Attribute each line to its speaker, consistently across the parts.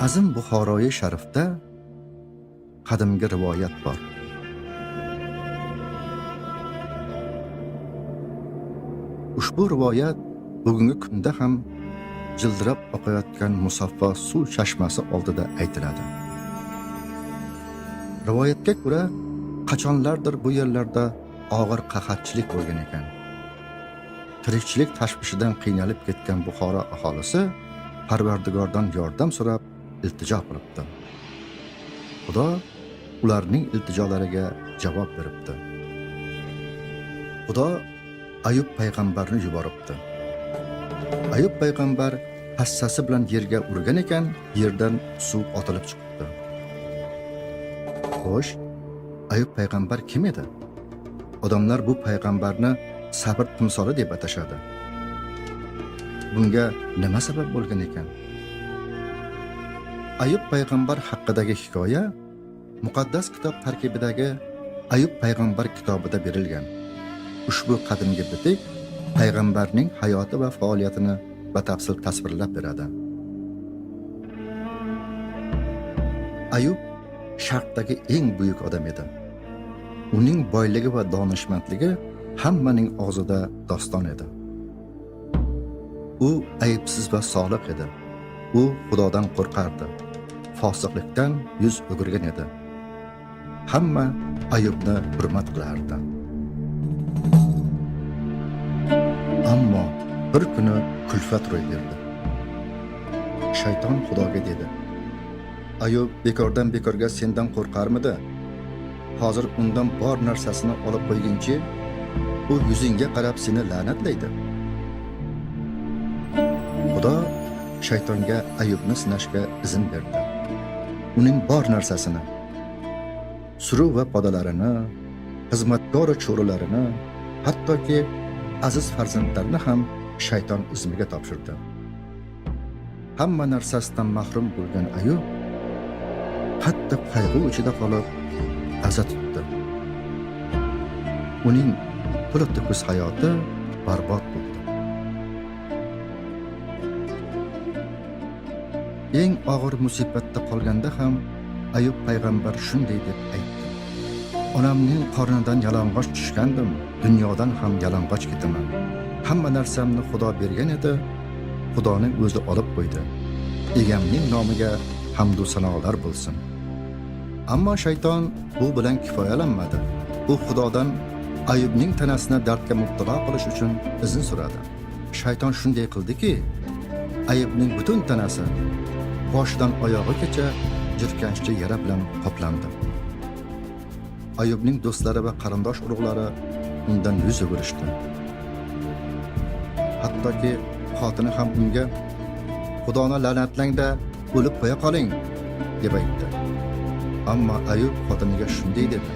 Speaker 1: Azim Buxoroyi Sharifda qadimgi rivoyat bor. Ushbu rivoyat bugungi kunda ham jildirab oqayotgan musaffo suv chashmasi oldida aytiladi. Rivoyatga ko'ra, qachonlardir bu yerlarda og'ir qahatchilik bo'lgan ekan. Tirikchilik tashvishidan qiynalib ketgan Buxoro aholisi Parvardigordan yordam so'rab iltijo qilibdi. Xudo ularning iltijolariga javob beribdi. Xudo Ayub payg'ambarni yuboribdi. Ayub payg'ambar hassasi bilan yerga urgan ekan, yerdan suv otilib chiqibdi. Xo'sh, Ayub payg'ambar kim edi? Odamlar bu payg'ambarni sabr timsoli deb atashadi. Bunga nima sabab bo'lgan ekan? Ayub payg'ambar haqidagi hikoya muqaddas kitob tarkibidagi Ayub payg'ambar kitobida berilgan. Ushbu qadimgi bitik payg'ambarning hayoti va faoliyatini batafsil tasvirlab beradi. Ayub sharqdagi eng buyuk odam edi. Uning boyligi va donishmandligi hammaning og'zida doston edi. U aybsiz va solih edi. U Xudodan qo'rqardi. Fosiqlikdan yuz o'girgan edi. Hamma Ayubni hurmat qilardi. Ammo bir kuni kulfat ro'y berdi. Shayton Xudoga dedi: "Ayub bekordan bekorga sendan qo'rqarmidi? Hozir undan bor narsasini olib qo'yguncha, u yuzingga qarab seni la'natlaydi." Xudo shaytonga Ayubni sinashga izn berdi. Uning bor narsasini, suruv va podalarini, xizmatkor va cho'rilarini, hattoki aziz farzandlarini ham shayton izmiga topshirdi. Hamma narsasidan mahrum bo'lgan Ayub hatto qayg'u ichida qolib aza tutdi. Uning to'la-to'kis hayoti barbod bo'ldi. Eng og'ir musibatda qolganda ham Ayub payg'ambar shunday deb aytdi: "Onamning qornidan yalang'och tushgandim, dunyodan ham yalang'och ketaman. Hamma narsamni Xudo bergan edi, Xudoning o'zi olib qo'ydi. Egamning nomiga hamd va sanolar bo'lsin." Ammo shayton bu bilan kifoyalanmadi. U Xudodan Ayubning tanasini dardga mubtalo qilish uchun izn so'radi. Shayton shunday qildiki, Ayubning butun tanasi boshidan oyog'igacha jirkanchli yara bilan qoplandi. Ayubning do'stlari va qarindosh urug'lari undan yuz o'girishdi. Hattoki xotini ham unga "Xudoni la'natlangda o'lib qo'ya qoling" deb aytdi. Ammo Ayub xotiniga shunday dedi: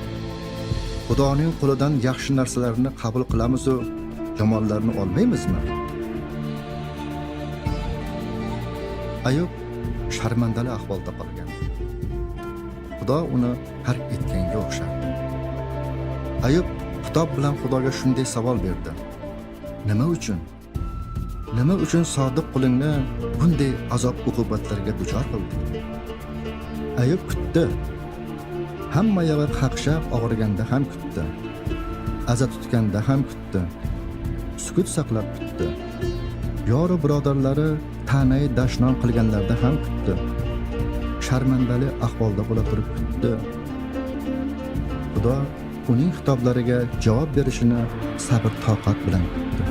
Speaker 1: "Xudoning qo'lidan yaxshi narsalarni qabul qilamiz u yomonlarni olmaymizmi?" Ayub sharmandali ahvolda qolgan. Xudo uni tark etganga o'xshardi. Ayub xitob bilan Xudoga shunday savol berdi: "Nima uchun? Nima uchun sodiq qulingni bunday azob-uqubatlarga duchor qilding?" Ayub kutdi. Hamma yog'i qaqshab og'riganda ham kutdi. Aza tutganda ham kutdi. Sukut saqlab kutdi. Yoru birodarlari ta'nay dashnon qilganlarda ham kutdi. Sharmandali ahvolda bo'la turib kutdi. Xudo uning xitoblariga javob berishini sabr toqat bilan kutdi.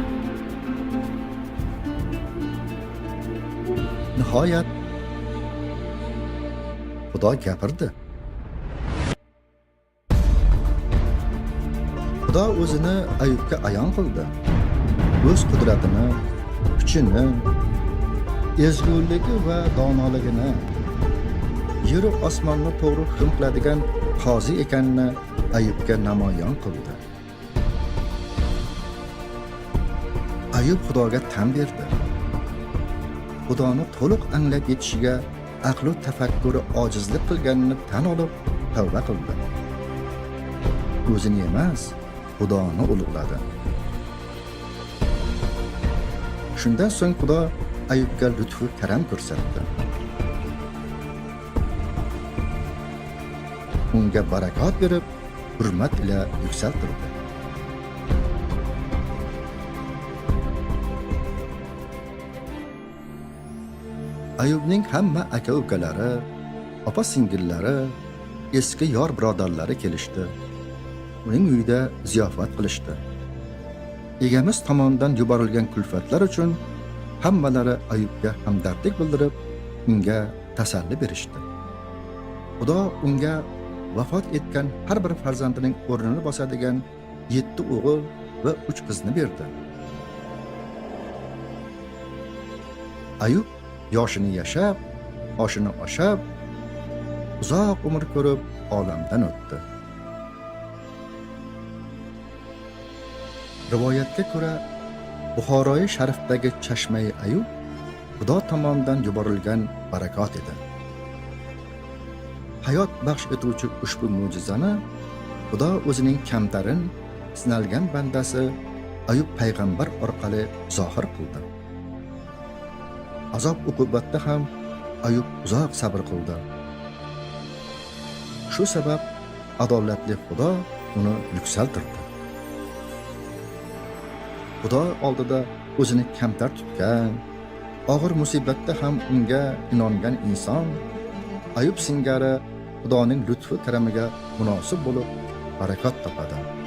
Speaker 1: Nihoyat Xudo gapirdi. Xudo o'zini Ayubga ayon qildi. O'z qudratini, kuchini, ezguligi va donoligini, yer va osmonni to'g'ri hukm qiladigan qozi ekanini Ayubga namoyon qildi. Ayub Xudoga tan berdi. Xudoni to'liq anglab yetishiga aql va tafakkuri ojizlik qilganini tan olib tavba qildi. O'zini emas, Xudoni ulug'ladi. Shundan so'ng Xudo Ayubga lutfu karam ko'rsatdi. unga barakot berib, hurmat ila yuksaltirdi. Ayubning hamma aka-ukalari, opa-singillari, eski yor birodarlari kelishdi. Uning uyida ziyofat qilishdi. Egamiz tomonidan yuborilgan kulfatlar uchun hammalari Ayubga hamdardlik bildirib, unga tasalli berishdi. Xudo unga vafot etgan har bir farzandining o'rnini bosadigan 7 o'g'il va 3 qizni berdi. Ayub yoshini yashab, oshini oshab, uzoq umr ko'rib olamdan o'tdi. Rivoyatga ko'ra, Buxoroy sharifdagi Chashmai Ayub Xudo tomonidan yuborilgan barakot edi. Hayot baxsh etuvchi ushbu mo'jizani Xudo o'zining kamtarin, sinalgan bandasi Ayub payg'ambar orqali zohir qildi. Azob uqubatda ham Ayub uzoq sabr qildi. Shu sabab adolatli Xudo uni yuksaltirdi. Xudo oldida o'zini kamtar tutgan, og'ir musibatda ham unga inongan inson Ayub singari Xudoning lutfi karamiga munosib bo'lib barakot topadi.